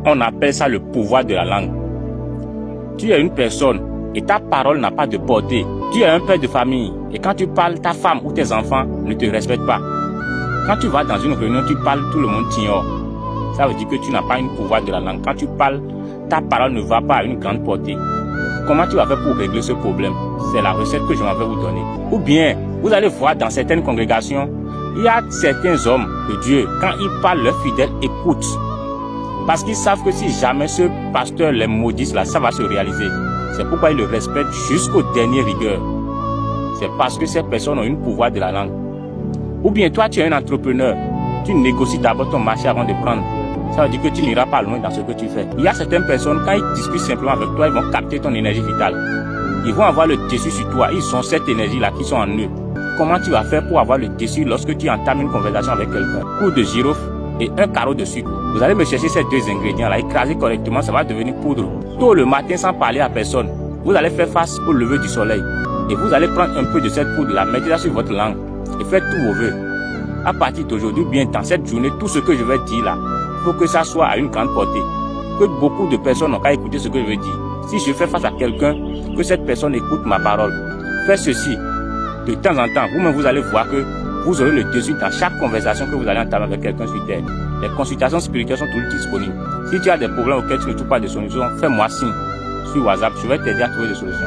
On appelle ça le pouvoir de la langue. Tu es une personne et ta parole n'a pas de portée. Tu es un père de famille et quand tu parles, ta femme ou tes enfants ne te respectent pas. Quand tu vas dans une réunion, tu parles, tout le monde t'ignore. Ça veut dire que tu n'as pas un pouvoir de la langue. Quand tu parles, ta parole ne va pas à une grande portée. Comment tu vas faire pour régler ce problème? C'est la recette que je m'en vais vous donner. Ou bien, vous allez voir dans certaines congrégations, il y a certains hommes de Dieu, quand ils parlent, leurs fidèles écoutent. Parce qu'ils savent que si jamais ce pasteur les maudisse là, ça va se réaliser. C'est pourquoi ils le respectent jusqu'au dernier rigueur. C'est parce que ces personnes ont un pouvoir de la langue. Ou bien toi, tu es un entrepreneur. Tu négocies d'abord ton marché avant de prendre. Ça veut dire que tu n'iras pas loin dans ce que tu fais. Il y a certaines personnes, quand ils discutent simplement avec toi, ils vont capter ton énergie vitale. Ils vont avoir le dessus sur toi. Ils sont cette énergie-là qui sont en eux. Comment tu vas faire pour avoir le dessus lorsque tu entames une conversation avec quelqu'un? Coup de girofle et un carreau de sucre. Vous allez me chercher ces deux ingrédients-là, écraser correctement, ça va devenir poudre. Tôt le matin, sans parler à personne, vous allez faire face au lever du soleil. Et vous allez prendre un peu de cette poudre-là, mettez-la sur votre langue et faites tous vos vœux. À partir d'aujourd'hui, bien dans cette journée, tout ce que je vais dire là, il faut que ça soit à une grande portée. Que beaucoup de personnes n'ont qu'à écouter ce que je vais dire. Si je fais face à quelqu'un, que cette personne écoute ma parole. Faites ceci. De temps en temps, vous-même vous allez voir que vous aurez le dessus dans chaque conversation que vous allez entamer avec quelqu'un sur terre. Les consultations spirituelles sont toutes disponibles. Si tu as des problèmes auxquels tu ne trouves pas de solution, fais-moi signe sur WhatsApp, je vais t'aider à trouver des solutions.